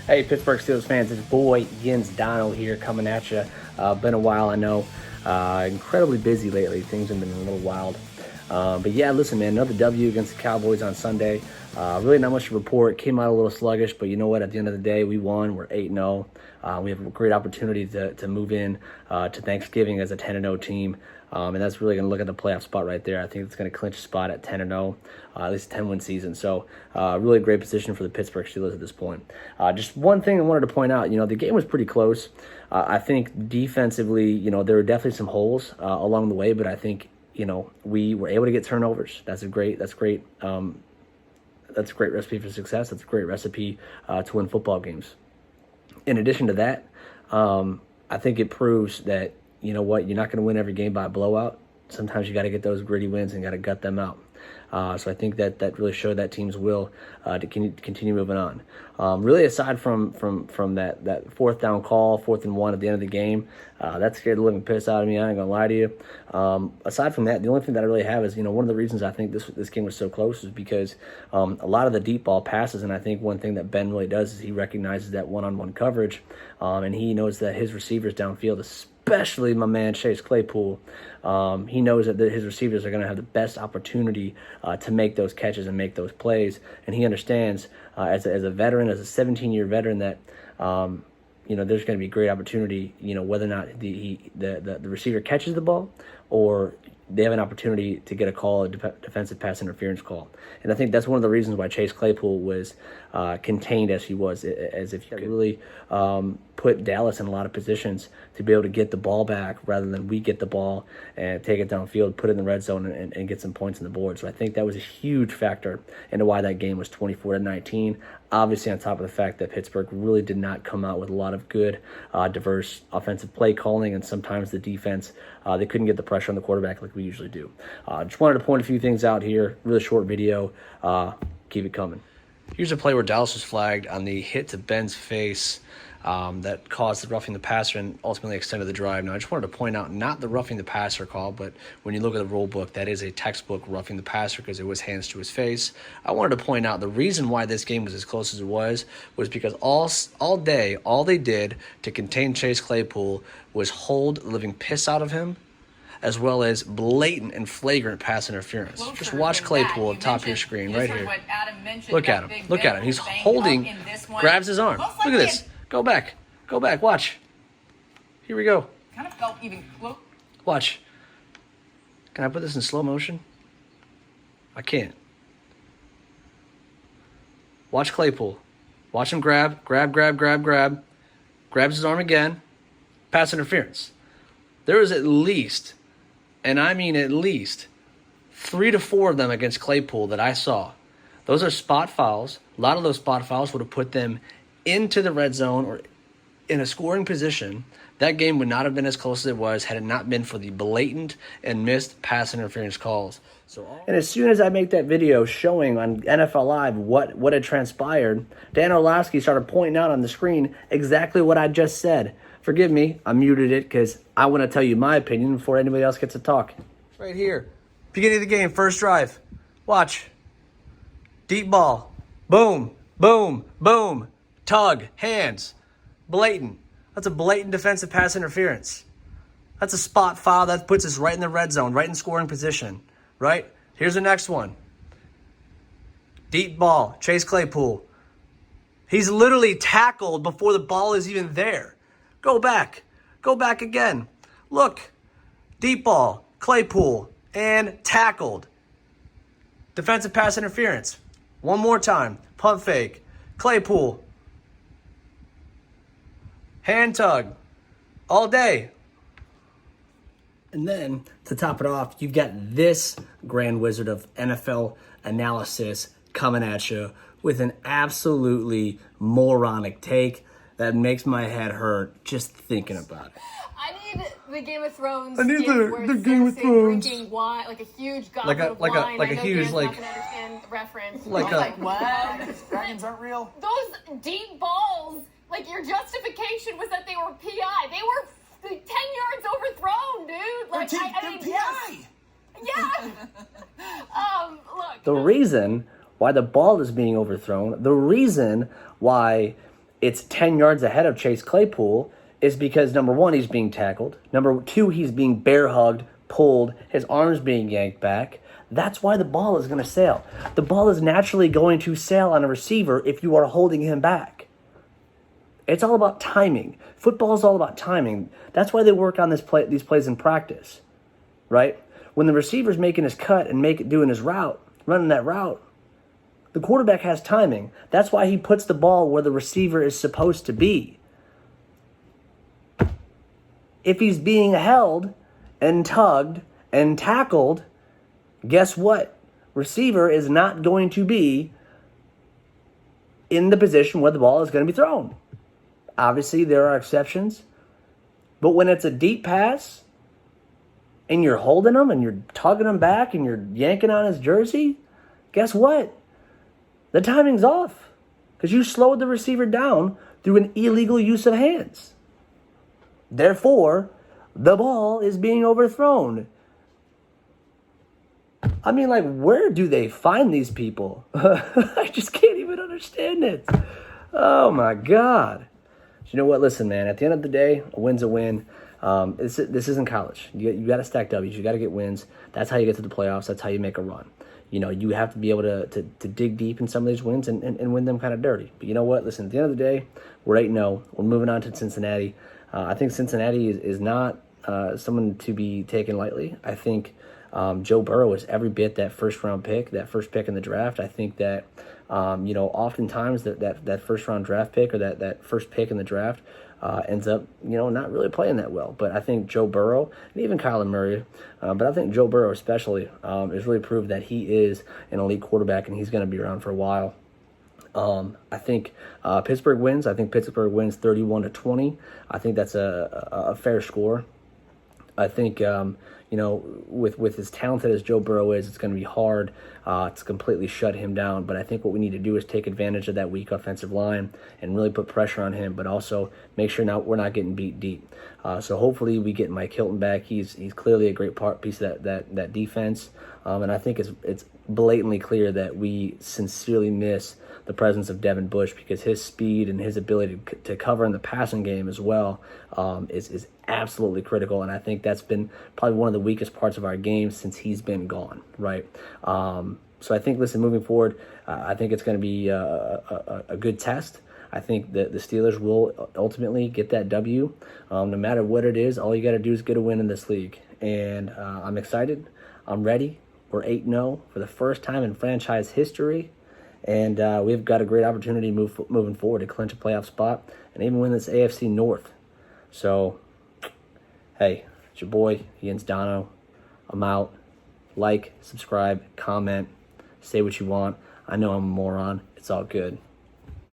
Hey, Pittsburgh Steelers fans, it's boy Jens Dono here coming at you. Been a while, I know. Incredibly busy lately. Things have been a little wild. But yeah, listen, man, another W against the Cowboys on Sunday. Really not much to report. Came out a little sluggish, but you know what? At the end of the day, we won. We're 8-0. We have a great opportunity to move in to Thanksgiving as a 10-0 team. And that's really going to look at the playoff spot right there. I think it's going to clinch a spot at 10-0, at least a 10-win season. So really great position for the Pittsburgh Steelers at this point. Just one thing I wanted to point out, the game was pretty close. I think defensively, there were definitely some holes along the way, but I think, we were able to get turnovers. That's a great recipe for success. That's a great recipe to win football games. In addition to that, I think it proves that, you're not going to win every game by a blowout. Sometimes you got to get those gritty wins and got to gut them out. So I think that really showed that team's will to continue moving on. Really, aside from that fourth down call, 4th and 1 at the end of the game, that scared the living piss out of me. I ain't gonna lie to you. Aside from that, the only thing that I really have is one of the reasons I think this game was so close is because a lot of the deep ball passes, and I think one thing that Ben really does is he recognizes that one-on-one coverage, and he knows that his receivers downfield, especially my man Chase Claypool, he knows that his receivers are going to have the best opportunity to make those catches and make those plays, and he understands as a veteran, as a 17-year veteran, that there's going to be great opportunity, whether or not the receiver catches the ball or they have an opportunity to get a call, a defensive pass interference call. And I think that's one of the reasons why Chase Claypool was contained as he was, as if he could really put Dallas in a lot of positions to be able to get the ball back rather than we get the ball and take it downfield, put it in the red zone, and get some points on the board. So I think that was a huge factor into why that game was 24-19. Obviously, on top of the fact that Pittsburgh really did not come out with a lot of good, diverse offensive play calling, and sometimes the defense, they couldn't get the pressure on the quarterback like we usually do. Just wanted to point a few things out here. Really short video. Keep it coming. Here's a play where Dallas was flagged on the hit to Ben's face that caused the roughing the passer and ultimately extended the drive. Now, I just wanted to point out not the roughing the passer call, but when you look at the rule book, that is a textbook roughing the passer because it was hands to his face. I wanted to point out the reason why this game was as close as it was because all day, all they did to contain Chase Claypool was hold the living piss out of him, as well as blatant and flagrant pass interference. Just watch Claypool at the top of your screen right here. Look at him. Look at him. He's holding, grabs his arm. Look at this. Go back. Go back. Watch. Here we go. Kind of felt even close. Watch. Can I put this in slow motion? I can't. Watch Claypool. Watch him grab. Grabs his arm again. Pass interference. There was at least, and I mean at least, 3 to 4 of them against Claypool that I saw. Those are spot fouls. A lot of those spot fouls would have put them into the red zone or in a scoring position. That game would not have been as close as it was had it not been for the blatant and missed pass interference calls. And as soon as I make that video showing on NFL Live what had transpired, Dan Orlovsky started pointing out on the screen exactly what I just said. Forgive me, I muted it because I want to tell you my opinion before anybody else gets to talk. Right here. Beginning of the game, first drive. Watch. Deep ball. Boom, boom, boom. Tug, hands. Blatant. That's a blatant defensive pass interference. That's a spot foul that puts us right in the red zone, right in scoring position. Right? Here's the next one. Deep ball. Chase Claypool. He's literally tackled before the ball is even there. Go back. Go back again. Look. Deep ball. Claypool. And tackled. Defensive pass interference. One more time. Pump fake. Claypool. Hand tug. All day. And then, to top it off, you've got this grand wizard of NFL analysis coming at you with an absolutely moronic take that makes my head hurt just thinking about it. I need the Game of Thrones. I need the Game of Thrones. Drinking wine, like a huge goblet of wine. Like a huge, Dan's like, not gonna understand the reference. like I'm a- like, what? Dragons aren't real. Those deep balls, like your justification was that they were PI. They were 10 yards overthrown, dude. Like, I mean, PI. yeah. Look. The reason why the ball is being overthrown, the reason why it's 10 yards ahead of Chase Claypool is because, number one, he's being tackled. Number two, he's being bear hugged, pulled, his arms being yanked back. That's why the ball is going to sail. The ball is naturally going to sail on a receiver if you are holding him back. It's all about timing. Football is all about timing. That's why they work on these plays in practice, right? When the receiver's making his cut and doing his route, running that route, the quarterback has timing. That's why he puts the ball where the receiver is supposed to be. If he's being held and tugged and tackled, guess what? Receiver is not going to be in the position where the ball is going to be thrown. Obviously, there are exceptions. But when it's a deep pass and you're holding him and you're tugging him back and you're yanking on his jersey, guess what? The timing's off because you slowed the receiver down through an illegal use of hands. Therefore, the ball is being overthrown. I mean, like, where do they find these people? I just can't even understand it. Oh, my God. You know what? Listen, man, at the end of the day, a win's a win. This isn't college. You got to stack W's. You got to get wins. That's how you get to the playoffs. That's how you make a run. You know, you have to be able to dig deep in some of these wins and win them kind of dirty. But you know what? Listen, at the end of the day, we're 8-0. We're moving on to Cincinnati. I think Cincinnati is not someone to be taken lightly. I think Joe Burrow is every bit that first-round pick, that first pick in the draft. I think that, oftentimes that first-round draft pick or that first pick in the draft ends up, not really playing that well. But I think Joe Burrow, and even Kyler Murray, but I think Joe Burrow especially, has really proved that he is an elite quarterback and he's going to be around for a while. I think Pittsburgh wins. I think Pittsburgh wins 31-20. I think that's a fair score. I think, with as talented as Joe Burrow is, it's going to be hard to completely shut him down. But I think what we need to do is take advantage of that weak offensive line and really put pressure on him, but also make sure we're not getting beat deep. So hopefully we get Mike Hilton back. He's clearly a great piece of that defense. And I think it's blatantly clear that we sincerely miss the presence of Devin Bush because his speed and his ability to cover in the passing game as well is absolutely critical. And I think that's been probably one of the weakest parts of our game since he's been gone, right? So I think, moving forward, I think it's going to be a good test. I think that the Steelers will ultimately get that W. No matter what it is, all you got to do is get a win in this league. And I'm excited. I'm ready. We're 8-0 for the first time in franchise history. And we've got a great opportunity moving forward to clinch a playoff spot and even win this AFC North. So, hey, it's your boy, Jens Dono. I'm out. Like, subscribe, comment, say what you want. I know I'm a moron. It's all good.